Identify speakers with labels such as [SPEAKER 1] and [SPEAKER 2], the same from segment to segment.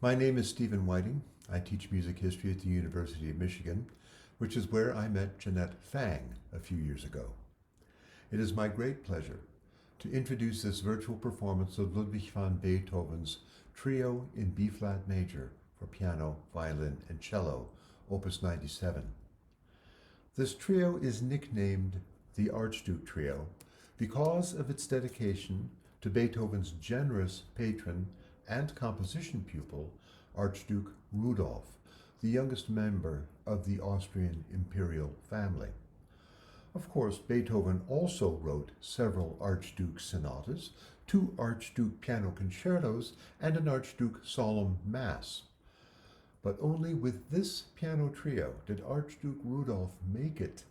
[SPEAKER 1] My name is Stephen Whiting. I teach music history at the University of Michigan, which is where I met Jeannette Fang a few years ago. It is my great pleasure to introduce this virtual performance of Ludwig van Beethoven's Trio in B-flat major for piano, violin, and cello, Opus 97. This trio is nicknamed the Archduke Trio because of its dedication to Beethoven's generous patron and composition pupil, Archduke Rudolph, the youngest member of the Austrian imperial family. Of course, Beethoven also wrote several Archduke sonatas, 2 Archduke piano concertos, and an Archduke solemn mass. But only with this piano trio did Archduke Rudolph make it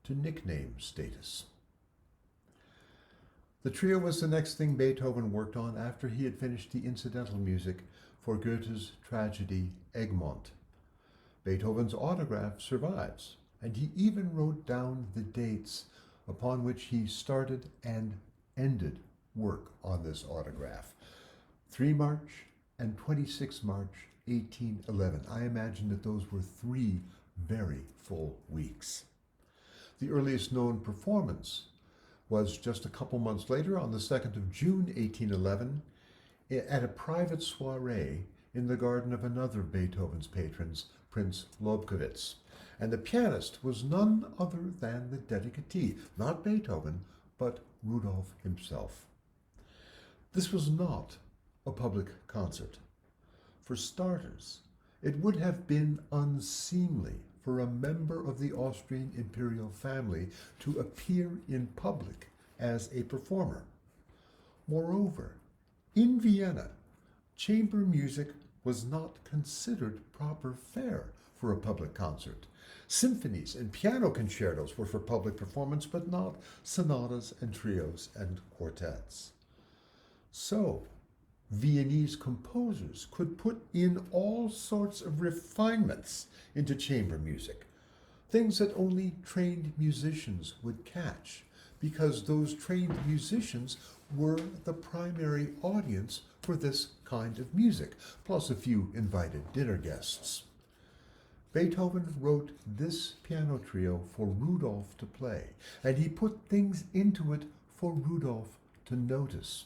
[SPEAKER 1] to nickname status. The trio was the next thing Beethoven worked on after he had finished the incidental music for Goethe's tragedy Egmont. Beethoven's autograph survives, and he even wrote down the dates upon which he started and ended work on this autograph. 3 March and 26 March 1811. I imagine that those were 3 very full weeks. The earliest known performance was just a couple months later, on the 2nd of June 1811, at a private soiree in the garden of another of Beethoven's patrons, Prince Lobkowitz. And the pianist was none other than the dedicatee, not Beethoven, but Rudolph himself. This was not a public concert. For starters, it would have been unseemly for a member of the Austrian imperial family to appear in public as a performer. Moreover, in Vienna, chamber music was not considered proper fare for a public concert. Symphonies and piano concertos were for public performance, but not sonatas and trios and quartets. So, Viennese composers could put in all sorts of refinements into chamber music, things that only trained musicians would catch, because those trained musicians were the primary audience for this kind of music, plus a few invited dinner guests. Beethoven wrote this piano trio for Rudolph to play, and he put things into it for Rudolph to notice.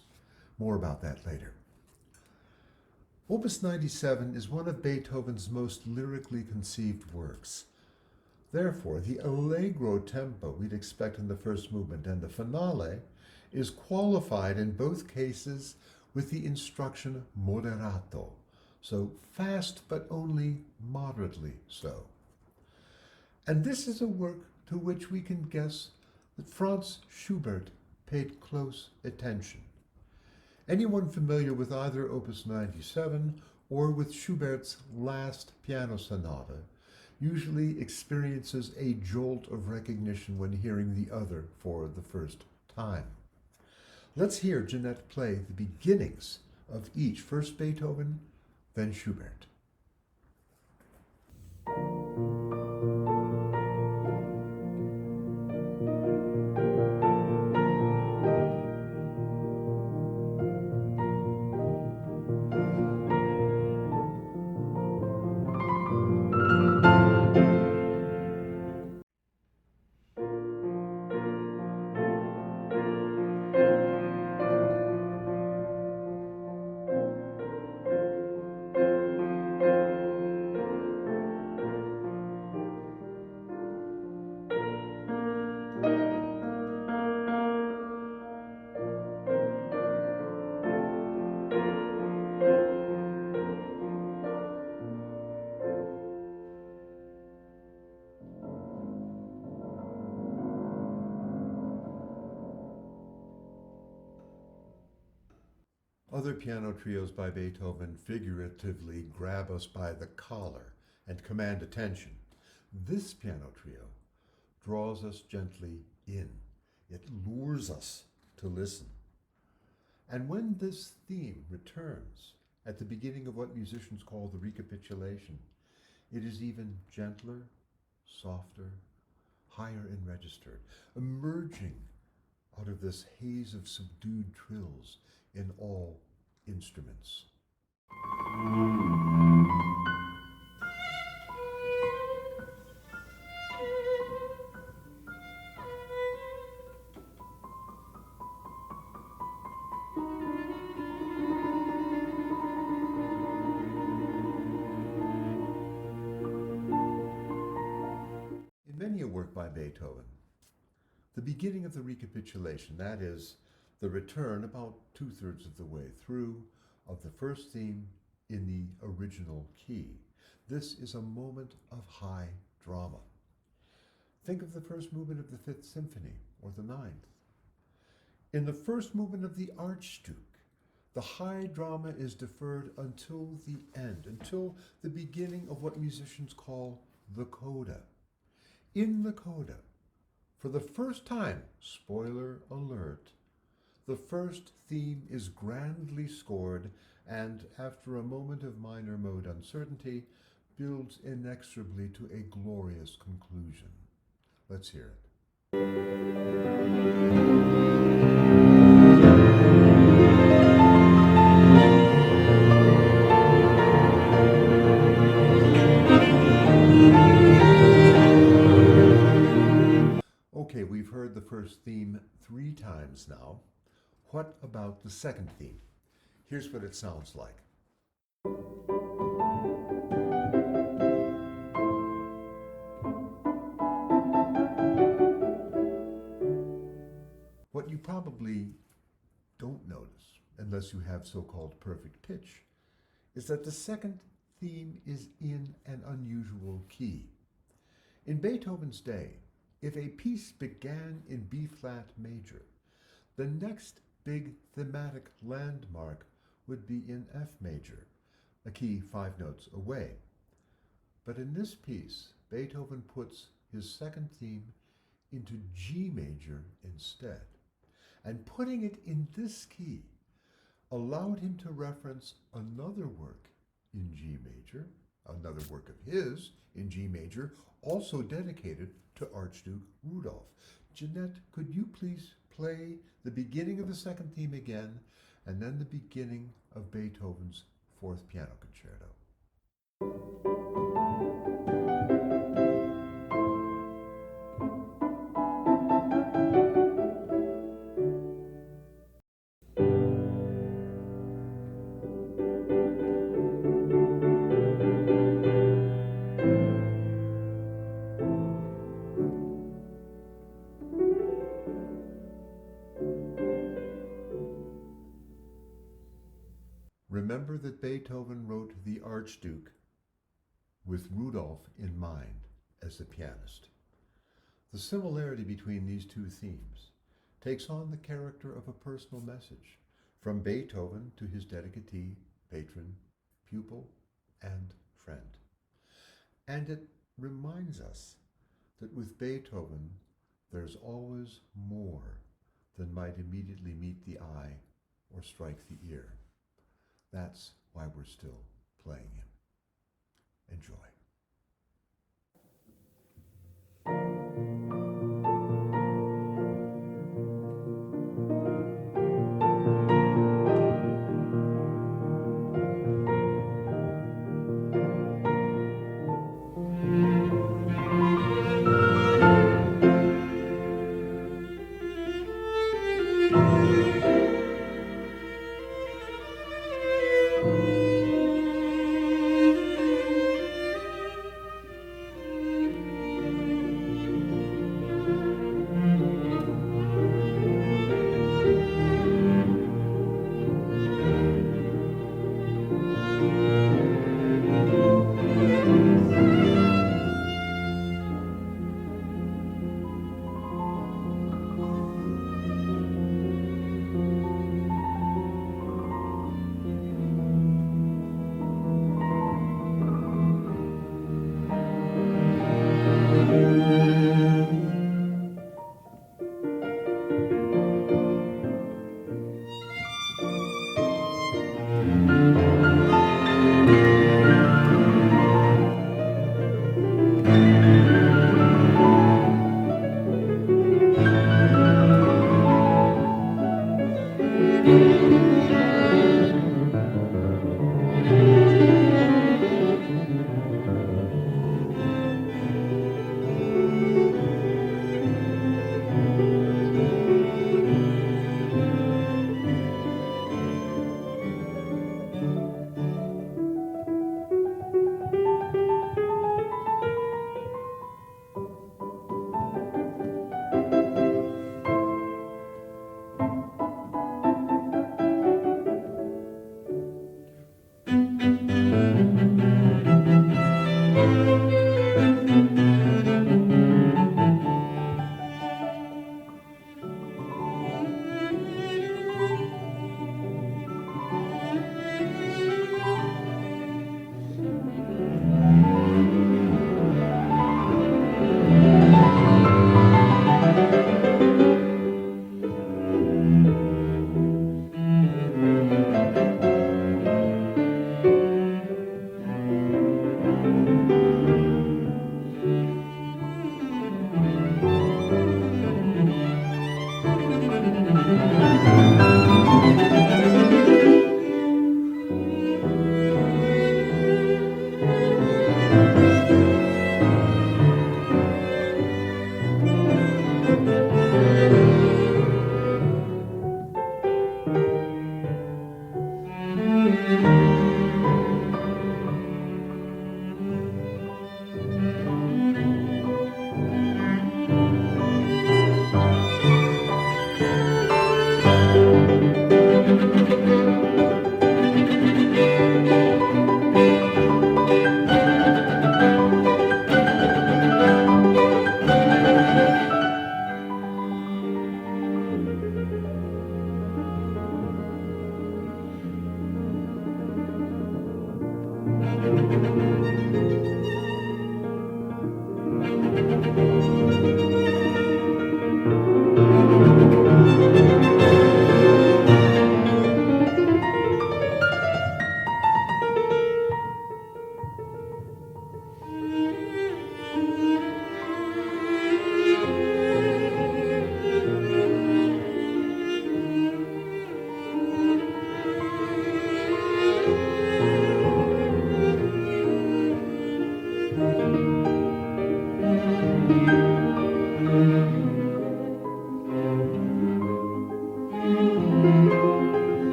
[SPEAKER 1] More about that later. Opus 97 is one of Beethoven's most lyrically conceived works. Therefore, the allegro tempo we'd expect in the first movement and the finale is qualified in both cases with the instruction moderato, so fast but only moderately so. And this is a work to which we can guess that Franz Schubert paid close attention. Anyone familiar with either Opus 97 or with Schubert's last piano sonata usually experiences a jolt of recognition when hearing the other for the first time. Let's hear Jeannette play the beginnings of each, first Beethoven, then Schubert. Other piano trios by Beethoven figuratively grab us by the collar and command attention. This piano trio draws us gently in. It lures us to listen. And when this theme returns at the beginning of what musicians call the recapitulation, it is even gentler, softer, higher in register, emerging out of this haze of subdued trills in all instruments. work by Beethoven. The beginning of the recapitulation, that is, the return about 2/3 of the way through of the first theme in the original key. This is a moment of high drama. Think of the first movement of the Fifth Symphony or the Ninth. In the first movement of the Archduke, the high drama is deferred until the end, until the beginning of what musicians call the coda. In the coda, for the first time, spoiler alert, the first theme is grandly scored and, after a moment of minor mode uncertainty, builds inexorably to a glorious conclusion. Let's hear it. Okay, we've heard the first theme 3 times now. What about the second theme? Here's what it sounds like. What you probably don't notice, unless you have so-called perfect pitch, is that the second theme is in an unusual key. In Beethoven's day, if a piece began in B-flat major, the next big thematic landmark would be in F major, a key 5 notes away. But in this piece, Beethoven puts his second theme into G major instead. And putting it in this key allowed him to reference another work in G major, another work of his in G major, also dedicated to Archduke Rudolph. Jeannette, could you please play the beginning of the second theme again, and then the beginning of Beethoven's Fourth Piano Concerto? Remember that Beethoven wrote the Archduke with Rudolph in mind as the pianist. The similarity between these two themes takes on the character of a personal message from Beethoven to his dedicatee, patron, pupil, and friend. And it reminds us that with Beethoven, there's always more than might immediately meet the eye or strike the ear. That's why we're still playing him. Enjoy.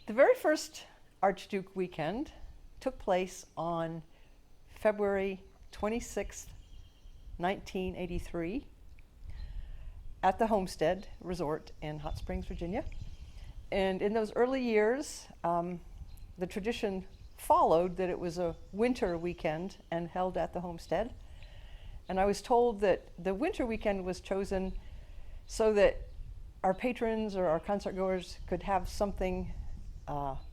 [SPEAKER 2] The very first Archduke weekend took place on February 26th, 1983, at the Homestead Resort in Hot Springs, Virginia. And in those early years, the tradition followed that it was a winter weekend and held at the Homestead. And I was told that the winter weekend was chosen so that our patrons or our concert goers could have something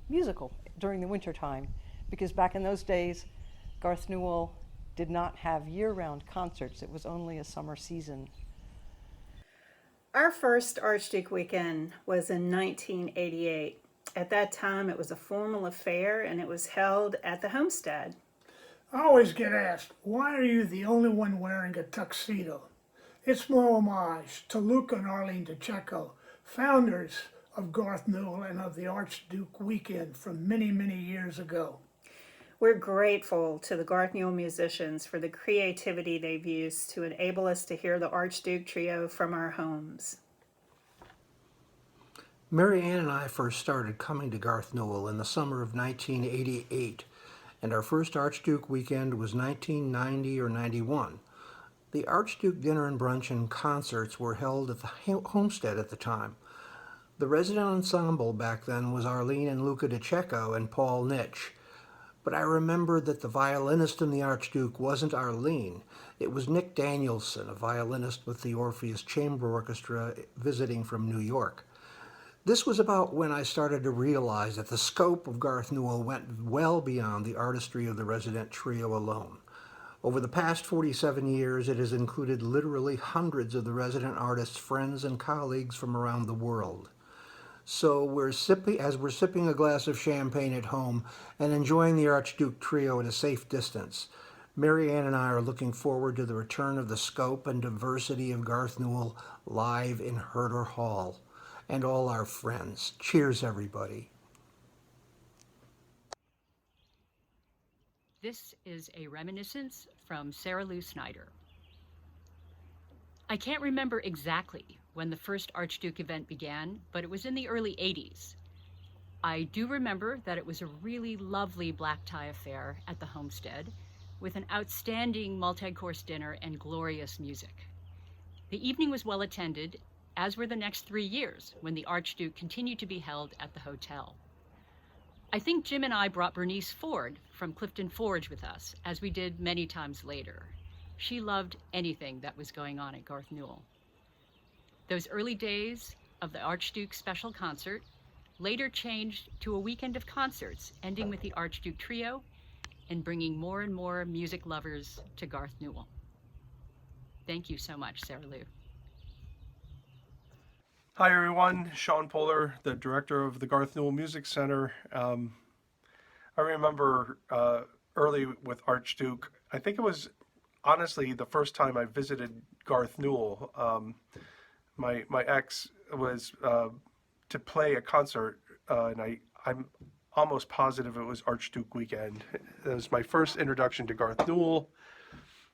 [SPEAKER 2] musical during the winter time, because back in those days, Garth Newel did not have year-round concerts. It was only a summer season.
[SPEAKER 3] Our first Archduke weekend was in 1988. At that time, it was a formal affair, and it was held at the Homestead.
[SPEAKER 4] I always get asked, why are you the only one wearing a tuxedo? It's my homage to Luca and Arlene DeCecco, founders of Garth Newel and of the Archduke Weekend from many, many years ago.
[SPEAKER 3] We're grateful to the Garth Newel musicians for the creativity they've used to enable us to hear the Archduke Trio from our homes.
[SPEAKER 5] Mary Ann and I first started coming to Garth Newel in the summer of 1988, and our first Archduke weekend was 1990 or 91. The Archduke dinner and brunch and concerts were held at the Homestead at the time. The resident ensemble back then was Arlene and Luca DeCecco and Paul Nitsch. But I remember that the violinist in the Archduke wasn't Arlene. It was Nick Danielson, a violinist with the Orpheus Chamber Orchestra visiting from New York. This was about when I started to realize that the scope of Garth Newel went well beyond the artistry of the resident trio alone. Over the past 47 years, it has included literally hundreds of the resident artists' friends and colleagues from around the world. So as we're sipping a glass of champagne at home and enjoying the Archduke Trio at a safe distance, Mary Ann and I are looking forward to the return of the scope and diversity of Garth Newel live in Herder Hall. And all our friends. Cheers, everybody.
[SPEAKER 6] This is a reminiscence from Sara Lu Snyder. I can't remember exactly when the first Archduke event began, but it was in the early 80s. I do remember that it was a really lovely black tie affair at the Homestead with an outstanding multi-course dinner and glorious music. The evening was well attended, as were the next 3 years when the Archduke continued to be held at the hotel. I think Jim and I brought Bernice Ford from Clifton Forge with us, as we did many times later. She loved anything that was going on at Garth Newel. Those early days of the Archduke special concert later changed to a weekend of concerts, ending with the Archduke Trio and bringing more and more music lovers to Garth Newel. Thank you so much, Sara Lu.
[SPEAKER 7] Hi everyone, Shawn Puller, the director of the Garth Newel Music Center. I remember early with Archduke, I think it was honestly the first time I visited Garth Newel. My ex was to play a concert, and I'm almost positive it was Archduke weekend. It was my first introduction to Garth Newel.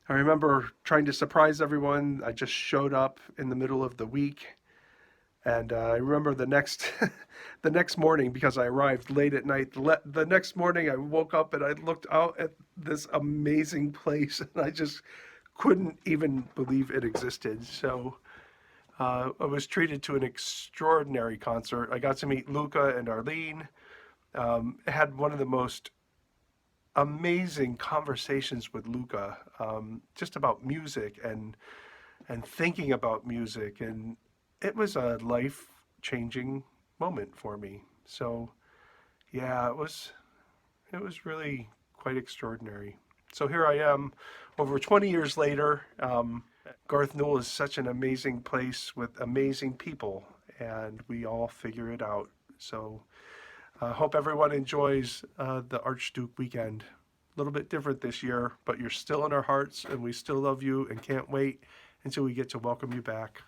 [SPEAKER 7] I remember trying to surprise everyone. I just showed up in the middle of the week, and I remember the next the next morning, because I arrived late at night. The next morning, I woke up and I looked out at this amazing place, and I just couldn't even believe it existed. So I was treated to an extraordinary concert. I got to meet Luca and Arlene. Had one of the most amazing conversations with Luca, just about music and thinking about music, and it was a life-changing moment for me. So yeah, it was really quite extraordinary. So here I am, over 20 years later. Garth Newel is such an amazing place with amazing people, and we all figure it out. So I hope everyone enjoys the Archduke weekend. A little bit different this year, but you're still in our hearts, and we still love you and can't wait until we get to welcome you back.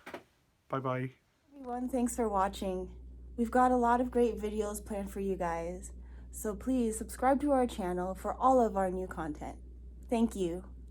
[SPEAKER 7] Bye-bye.
[SPEAKER 8] Everyone, thanks for watching. We've got a lot of great videos planned for you guys, so please subscribe to our channel for all of our new content. Thank you.